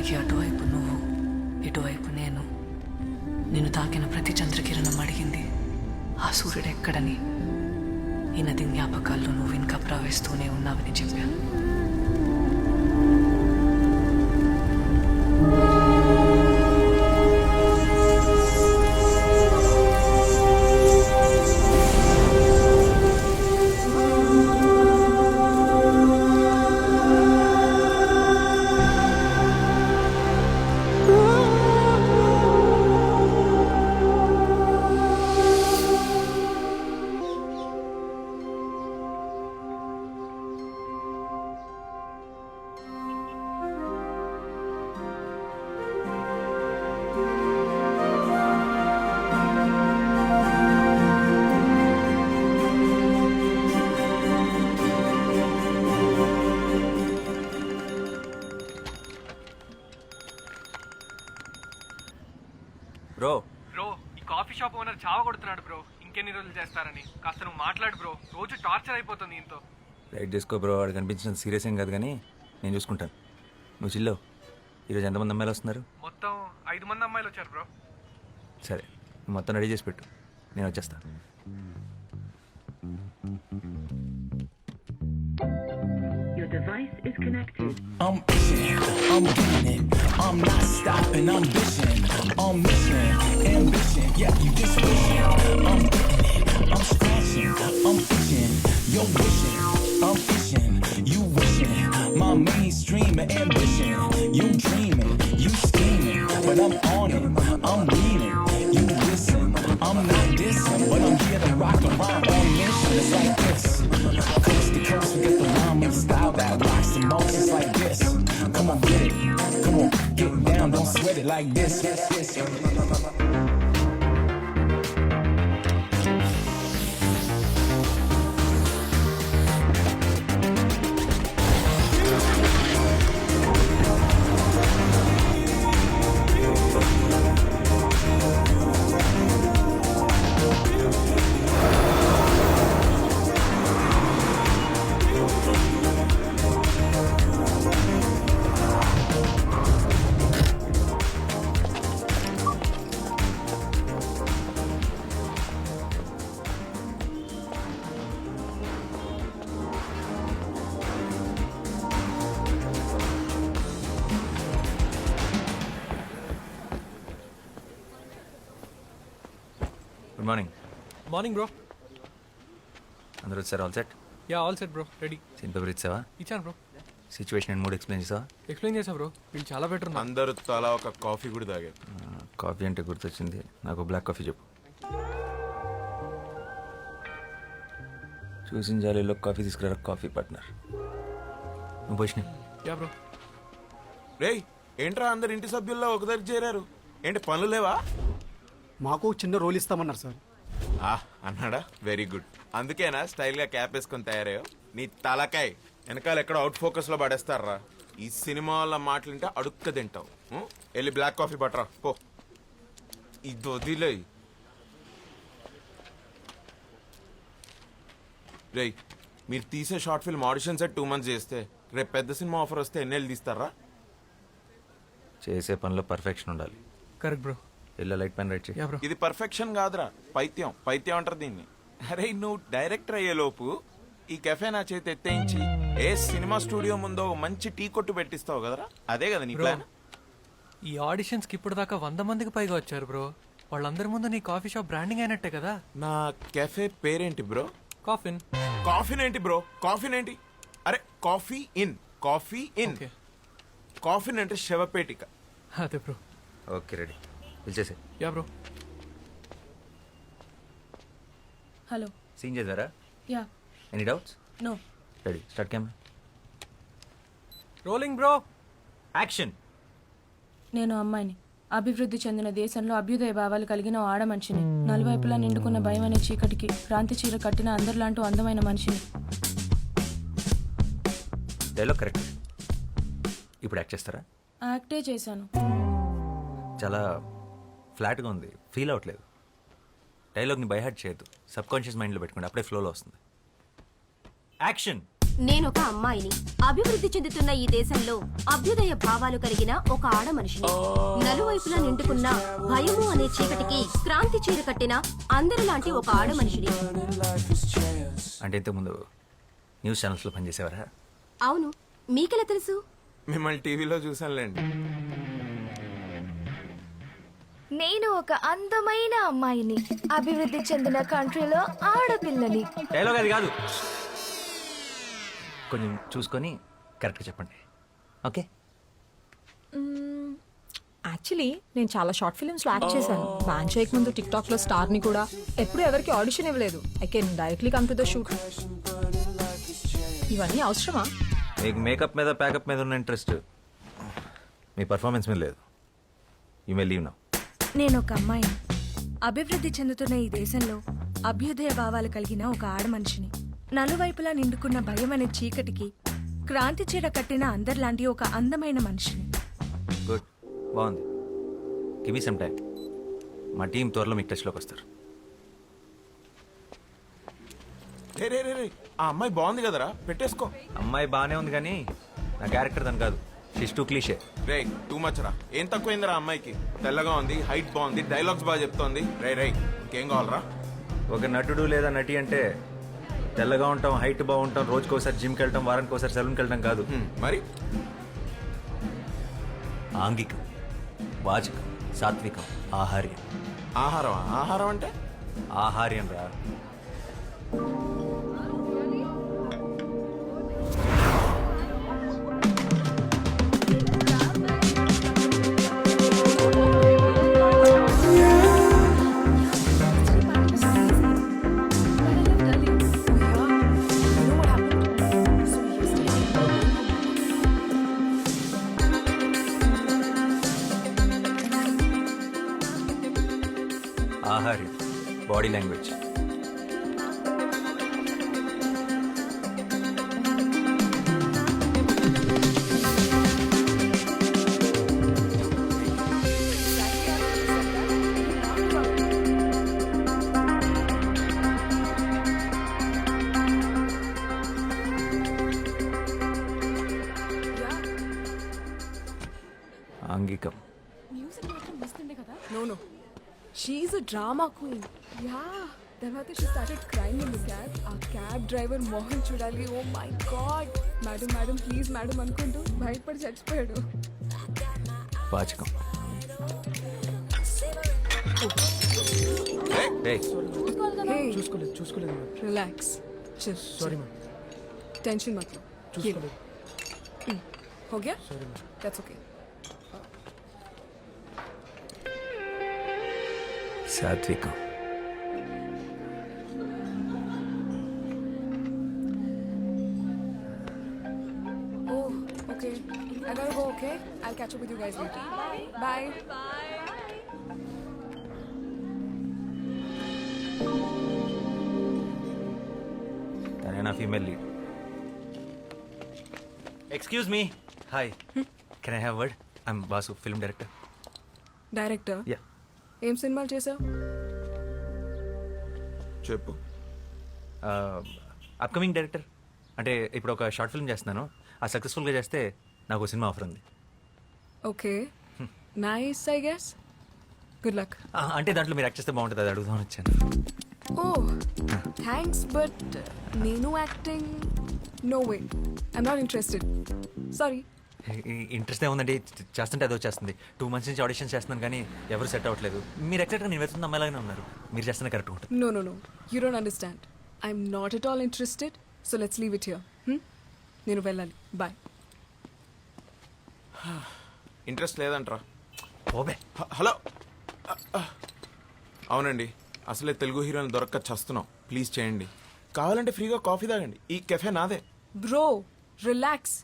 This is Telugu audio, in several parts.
ఆకాశానికి అటువైపు నువ్వు, ఇటువైపు నేను. నిన్ను తాకిన ప్రతి చంద్రకిరణం అడిగింది ఆ సూర్యుడు ఎక్కడని. ఈ నది జ్ఞాపకాల్లో నువ్వు ఇంకా ప్రవహిస్తూనే ఉన్నావని చెప్పాను. బ్రో బ్రో ఈ కాఫీ షాప్ ఓనర్ చావ కొడుతున్నాడు బ్రో. ఇంకెన్ని రోజులు చేస్తారని కాస్త నువ్వు మాట్లాడు బ్రో. రోజు టార్చర్ అయిపోతుంది ఇంతో. రైట్ చేసుకో బ్రో. వాడు కనిపించినంత సీరియస్ ఏం కాదు కానీ నేను చూసుకుంటాను. నువ్వు చిల్లో. ఈరోజు ఎంతమంది అమ్మాయిలు వస్తున్నారు? మొత్తం 5 మంది అమ్మాయిలు వచ్చారు బ్రో. సరే నువ్వు మొత్తం రెడీ చేసి పెట్టు, నేను వచ్చేస్తాను. Your device is connected. I'm itching, I'm getting it. I'm not stopping, I'm bitching. I'm mission, ambition. Yeah, you just wishing. I'm getting it, I'm scratching, I'm itching. You're wishing, I'm itching. You wishing, my mainstream ambition. You dreaming, you scheming, but I'm on it. I'm leaning, you listen. I'm not dissing, but I'm here to rock a rhyme on mission. It's like this. Coast to coast, we get the rhyme and style that rocks the most. It's like this. Come on, get it. Come on, get down. Don't sweat it like this. Good morning. Morning bro. అందరూ వచ్చారు? All set? Ya all set bro. Ready. Scene paper ఇచ్చావా? ఇచ్చాను bro. Situation and mood explain చేసావా? ఎక్స్ప్లెయిన్ చేసా బ్రో. వీళ్ళు చాలా బెటర్. అందరూ తలా ఒక కాఫీ కూడా తాగారు. కాఫీ అంటే గుర్తొచ్చింది, నాకు బ్లాక్ కాఫీ చెప్పు. చూసిన జాలీలో కాఫీ తీసుకురా కాఫీ పార్ట్నర్. నువ్వు పోషిన. Yeah bro. రేయ్ ఏంట్రా అందరు ఇంటి సభ్యుల్లో ఒక దగ్గర చేరారు? ఏంటి పనులు లేవా? మాకు చిన్న రోల్ ఇస్తామన్నారు సార్. అన్నాడా? Very good. అందుకేనా స్టైల్గా క్యాప్ వేసుకొని తయారయ్యో? నీ తలకాయ్ వెనకాల ఎక్కడ అవుట్ ఫోకస్లో పడేస్తారా? ఈ సినిమా వాళ్ళ మాటలుంటే అడుక్క తింటావు. వెళ్ళి బ్లాక్ కాఫీ పట్టరా పో. ఇది వదిలే. రేయ్ మీరు తీసే short film audition set 2 months చేస్తే రేపు పెద్ద సినిమా ఆఫర్ వస్తే ఎన్నేళ్ళు తీస్తారా? చేసే పనిలో పర్ఫెక్షన్ ఉండాలి. Correct bro. ఇలా లైట్ పెన్ రైట్ చేయి. Yeah bro. ఇది పర్ఫెక్షన్ కాదురా, పైత్యం. పైత్యం అంటారు దీన్ని. అరే నువ్వు డైరెక్టర్ అయ్యేలోపు ఈ కెఫే నా చేతి ఎత్తేయించి ఏ సినిమా స్టూడియో ముందో మంచి టీ కొట్టు పెట్టిస్తావు కదరా, అదే కదా నీ ప్లాన్? ఈ ఆడిషన్స్కి ఇప్పుడు దాకా 100 మందికి పైగా వచ్చారు బ్రో. వాళ్ళందరి ముందు నీ కాఫీ షాప్ బ్రాండింగ్ అయినట్టే కదా. నా కెఫే పేరేంటి బ్రో? కాఫిన్. కాఫీన్ ఏంటి బ్రో? కాఫీన్ ఏంటి? అరే coffee in, coffee in. Okay. Coffin అంటే శవపేటిక. అదే బ్రో. ఓకే రెడీ, పిలిచేసే. Yeah bro. హలో. సీన్ చేద్దారా? Yeah. Any doubts? No. Ready, start camera. Rolling bro. Action. నేను అమ్మాయిని. అభివృద్ధి చెందిన దేశంలో అభ్యుదయ భావాలు కలిగిన ఓ ఆడ మనిషిని. నలువైపులా నిండుకున్న భయం అనే చీకటికి క్రాంతి చీర కట్టిన అందరిలాంటి అందమైన మనిషిని. Dialogue correct. ఇప్పుడు యాక్ట్ చేస్తారా? యాక్టే చేశాను. చాలా ఫ్లాట్గా ఉంది, ఫీల్ అవ్వట్లేదు. డైలాగ్ని బైహార్ట్ చేయొద్దు, సబ్ కాన్షియస్ మైండ్లో పెట్టుకోండి, అప్పుడే ఫ్లోలో వస్తుంది. యాక్షన్. నేను ఒక అమ్మాయిని అభివృద్ధి చెందుతున్న ఈ దేశంలో అభ్యుదయ భావాలు కలిగిన ఒక ఆడ మనిషిని నలువైపులా నిండుకున్న భయము అనే చీకటికి క్రాంతి చీర కట్టిన అందరిలాంటి ఒక ఆడ మనిషిని. అంటే ఇంతకుముందు న్యూస్ ఛానల్స్లో పనిచేసేవారా? అవును, మీకెలా తెలుసు? మిమ్మల్ని టీవీలో చూసానులేండి. నేను ఒక అందమైన అమ్మాయిని అభివృద్ధి చెందిన కంట్రీలో ఆడపిల్లని. డైలాగ్ అది కాదు, కొంచెం చూసుకొని కరెక్ట్గా చెప్పండి. ఓకే. యాక్చువల్లీ నేను చాలా షార్ట్ ఫిల్మ్స్లో యాక్ట్ చేశాను. బ్యాన్ చేయక ముందు టిక్ టాక్లో స్టార్ని కూడా. ఎప్పుడు ఎవరికి ఆడిషన్ ఇవ్వలేదు. I can directly come to the shoot. ఇవన్నీ అవసరమా? మీకు మేకప్ మీద ప్యాకప్ మీద ఉన్న ఇంట్రెస్ట్ మీ పర్ఫార్మెన్స్ మీద లేదు. You may leave now. నేను ఒక అమ్మాయిని అభివృద్ధి చెందుతున్న ఈ దేశంలో అభ్యుదయ భావాలు కలిగిన ఒక ఆడ మనిషిని నలువైపులా నిండుకున్న భయం అనే చీకటికి క్రాంతి చీర కట్టిన అందరిలాంటి ఒక అందమైన మనిషిని. గుడ్, బాగుంది. Give me some time. మా టీం త్వరలో మీకు టచ్లోకి వస్తారు. రే రే రే రే, ఆ అమ్మాయి బాగుంది కదరా, పెట్టేసుకో. అమ్మాయి బాగానే ఉంది కానీ నా క్యారెక్టర్ దాని కాదు. She's too cliche. రే టూ మచ్ రా. ఏం తక్కువైందిరా అమ్మాయికి? తెల్లగా ఉంది, హైట్ బాగుంది, డైలాగ్స్ బాగా చెప్తోంది. రే రే, ఇంకేం కావాలరా? ఒక నటుడు లేదా నటి అంటే తెల్లగా ఉంటాం, హైట్ బాగుంటాం, రోజుకి ఒకసారి జిమ్కి వెళ్ళటం, వారానికి ఒకసారి సెలూన్కి వెళ్ళటం కాదు. మరి ఆంగికం, వాచకం, సాత్వికం, ఆహార్యం. ఆహారం? ఆహారం అంటే ఆహార్యం రా. ఆహార్యం, బాడీ లాంగ్వేజ్. ఆంగికం. No. She's a drama queen. Yeah. తర్వాత she started crying in the cab. ఆ క్యాబ్ డ్రైవర్ మోహన్ చూడాలి. Oh my god. Madam please madam అనుకుంటూ బయటపడి చచ్చిపోయాడు. వాచకం. చూసుకోలేదు. రిలాక్స్. Sorry ma'am. టెన్షన్ మत लो. చూసుకోలేదు. हो गया? That's okay. సాత్వికం. Oh, okay. I gotta go, okay? I'll catch up with you guys later. Bye. తనే నా female lead. Excuse me. Hi, can I have word? I'm boss, film director. Director? Yeah. ఏం సినిమాలు చేసావు? చెప్పు. Upcoming director. అంటే ఇప్పుడు ఒక షార్ట్ ఫిల్మ్ చేస్తున్నాను. ఆ సక్సెస్ఫుల్గా చేస్తే నాకు సినిమా ఆఫర్ ఉంది. Okay, nice. I guess good luck. అంటే దాంట్లో మీరు యాక్ట్ చేస్తే బాగుంటుంది, అది అడుగుదామని వచ్చాను. ఓ థ్యాంక్స్, బట్ నేను acting no way. I'm not interested. Sorry. Interest ఏముందండి, చేస్తుంటే అదో చేస్తుంది. 2 months నుంచి ఆడిషన్స్ చేస్తున్నాను కానీ ఎవరు సెట్ అవ్వట్లేదు. మీరు ఎగ్జాక్ట్గా నేను వెళ్తున్న అమ్మాయిలాగానే ఉన్నారు. మీరు చేస్తున్న కరెక్ట్ ఉంటుంది. No. You don't understand. I'm not at all interested. So let's leave it here. నేను వెళ్ళాలి. బాయ్. ఇంట్రెస్ట్ లేదంట్రా. ఓబే. హలో. అవునండి, అసలే తెలుగు హీరోని దొరక్క చస్తున్నాం. ప్లీజ్ చేయండి. కావాలంటే ఫ్రీగా కాఫీ తాగండి. ఈ కెఫే నాదే. Bro relax.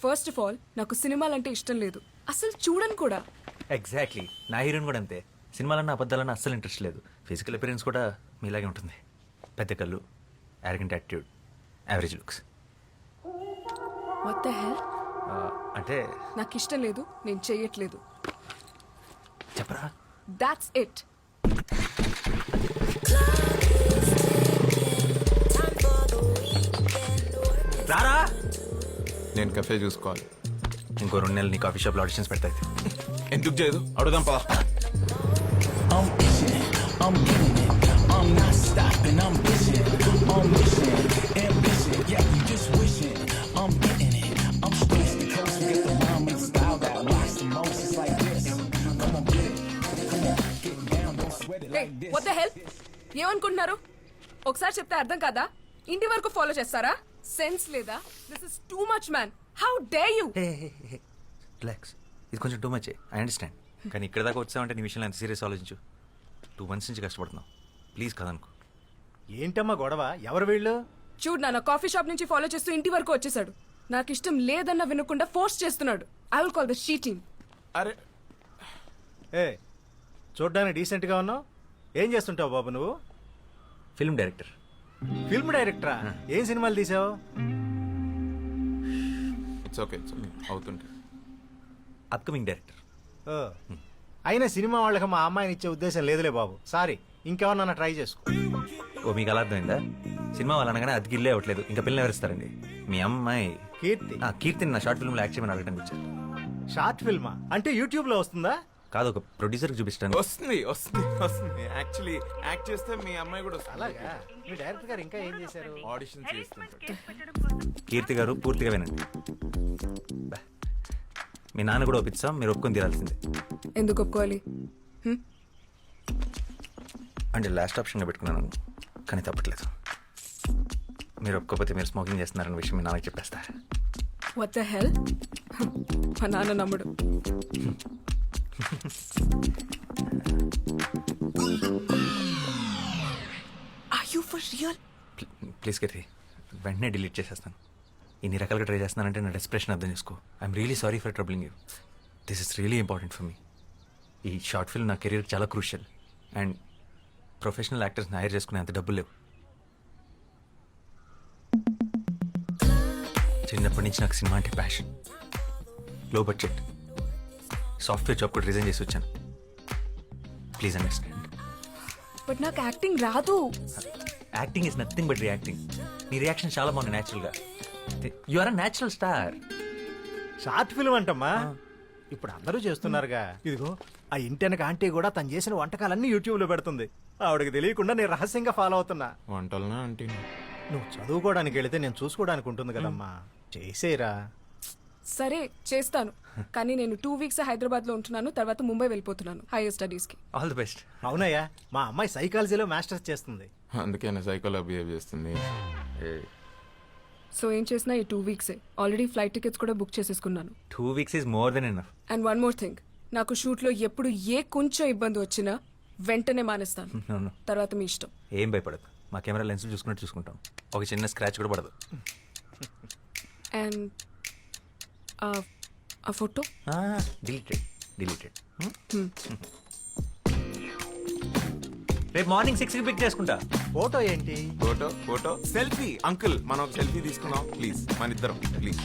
First of all నాకు సినిమాలంటే ఇష్టం లేదు, అసలు చూడను కూడా. ఎగ్జాక్ట్లీ, నా హీరోయిన్ కూడా అంతే. సినిమాలన్నా అబద్ధాలన్నా అస్సలు ఇంట్రెస్ట్ లేదు. ఫిజికల్ అపిరెన్స్ కూడా మీలాగే ఉంటుంది. పెద్ద కళ్ళు, arrogant attitude, average looks. What the హెల్? అంటే నాకు ఇష్టం లేదు, నేను చెయ్యట్లేదు. చెప్పరా. That's it. రారా. నేను కెఫే చూసుకోవాలి. ఇంకో 2 నెలలు నీ కాఫీ షాప్లో ఆడిషన్స్ పెడతాయి. ఎందుకు చేయదు అడుగుదాం పదా. I'm itching, I'm getting it. I'm not stopping, I'm bitching. I'm mission, ambition. Yeah, you just wishing. I'm getting it. I'm coast to coast. Get the rhyme and the style that rocks the most. It's like this. Come on, get it. Come on, get down. Don't sweat it like this. what the hell ఏమనుకుంటున్నారు? ఒకసారి చెప్తే అర్థం కాదా? ఇంటి వరకు ఫాలో చేస్తారా? సెన్స్ లేదా? This is too much man. How day you? Relax, ఇది కొంచెం టూ మచ్. I understand. కానీ ఇక్కడ దాకా వచ్చావంటే నీ విషయంలో ఎంత సీరియస్ ఆలోచించు. 2 months నుంచి కష్టపడుతున్నావు. ప్లీజ్ కదనుకో. ఏంటమ్మా గొడవ? ఎవరు వీళ్ళు? చూడు నాన్న, కాఫీ షాప్ నుంచి ఫాలో చేస్తూ ఇంటి వరకు వచ్చేసాడు. నాకు ఇష్టం లేదన్న వినకుండా ఫోర్స్ చేస్తున్నాడు. I will call the she team. అరే ఏ చూడ్డానికి డీసెంట్గా ఉన్నావు. ఏం చేస్తుంటావు బాబు నువ్వు? Film director. ఫిల్మ్ డైరెక్టరా? ఏం సినిమాలు తీసావు? ఇట్స్ ఓకే అవుతుంటే. Upcoming director. ఓ, అయినా సినిమా వాళ్ళకి మా అమ్మాయిని ఇచ్చే ఉద్దేశం లేదులే బాబు. సారీ, ఇంకెవరన్నా ట్రై చేసుకో. ఓ, మీకు అలా అర్థమైందా? సినిమా వాళ్ళు అనగానే అది గిల్లే అవ్వట్లేదు. ఇంకా పిల్లలు ఎవరిస్తారండి? మీ అమ్మాయి కీర్తి. కీర్తిని నా షార్ట్ ఫిల్మ్లో యాక్ట్ చేయమని అడగడానికి వచ్చారు. షార్ట్ ఫిల్మా? అంటే యూట్యూబ్లో వస్తుందా? కాదు, ఒక ప్రొడ్యూసర్కి చూపిస్తాను. వస్తుంది వస్తుంది వస్తుంది. యాక్చువల్లీ యాక్ట్ చేస్తే మీ అమ్మాయి కూడా వస్తుంది. అలాగా? మీ డైరెక్టర్ గారు ఇంకా ఏం చేశారు? ఆడిషన్ చేస్తుంటారు. కీర్తి గారు పూర్తిగా వినండి. బా. మీ నాన్న కూడా ఒప్పిస్తాం, మీరు ఒప్పుకొని తీరాల్సిందే. ఎందుకు ఒప్పుకోవాలి? అంటే లాస్ట్ ఆప్షన్గా పెట్టుకున్నాను, కానీ తప్పట్లేదు. మీరు ఒప్పుకోకపోతే మీరు స్మోకింగ్ చేస్తున్నారన్న విషయం మీ నాన్నకి చెప్పేస్తా. What the hell? మా నాన్న నమ్ముడు. Are you for real? Please Keerthi, వెంటనే డిలీట్ చేసేస్తాను. ఇన్ని రకాలుగా ట్రై చేస్తున్నానంటే నా డెస్ప్రెషన్ అర్థం చేసుకో. I'm really sorry for troubling you. This is really important for me. ఈ షార్ట్ ఫిల్మ్ నా కెరీర్ చాలా క్రూషియల్. అండ్ ప్రొఫెషనల్ యాక్టర్స్ని హైర్ చేసుకునే అంత డబ్బులు లేవు. చిన్నప్పటి నుంచి నాకు సినిమా అంటే passion. Low budget software job కూడా రిజైన్ చేసి వచ్చాను. Please understand. బట్ నాకు యాక్టింగ్ రాదు. Acting is nothing but reacting. నీ రియాక్షన్ చాలా బాగుంది న్యాచురల్గా. You are a natural star. Short film అంటమ్మా, ఇప్పుడు అందరూ చేస్తున్నారుగా. ఇదిగో ఆ ఇంటెనక ఆంటీ కూడా తను చేసిన వంటకాలన్నీ యూట్యూబ్లో పెడుతుంది. ఆవిడకి తెలియకుండా నేను రహస్యంగా ఫాలో అవుతున్నా. వంటలనా అంటే నువ్వు చదువుకోవడానికి వెళితే నేను చూసుకోవడానికి ఉంటుంది కదమ్మా. చేసేరా. సరే చేస్తాను, కానీ నేను 2 weeks హైదరాబాద్ లో ఉంటున్నాను. తర్వాత ముంబై వెళ్ళిపోతున్నాను హైయర్ స్టడీస్ కి. All the best. అవునయ్యా, మా అమ్మాయి సైకాలజీలో మాస్టర్స్ చేస్తుంది. అందుకే నా సైకోలా బిహేవ్ చేస్తుంది. సో ఏం చేసినా ఈ 2 weeks ఆల్రెడీ ఫ్లైట్ టికెట్స్ కూడా బుక్ చేసేసుకున్నాను. 2 weeks is more than enough. And one more thing, నాకు షూట్ లో ఎప్పుడు ఏ కొంచెం ఇబ్బంది వచ్చినా వెంటనే మానేస్తాను. No, no. తర్వాత మీ ఇష్టం. ఏం భయపడదు, మా కెమెరా లెన్స్ చూసుకున్నట్టు చూసుకుంటాం. ఒక చిన్న స్క్రాచ్ కూడా పడదు. అండ్ ఆ ఫోటో డిలీటెడ్. రేపు మార్నింగ్ 6కి పిక్ చేసుకుంటా. ఫోటో ఏంటి? Photo selfie. అంకుల్ మనం ఒక సెల్ఫీ తీసుకున్నాం ప్లీజ్, మన ఇద్దరం ప్లీజ్.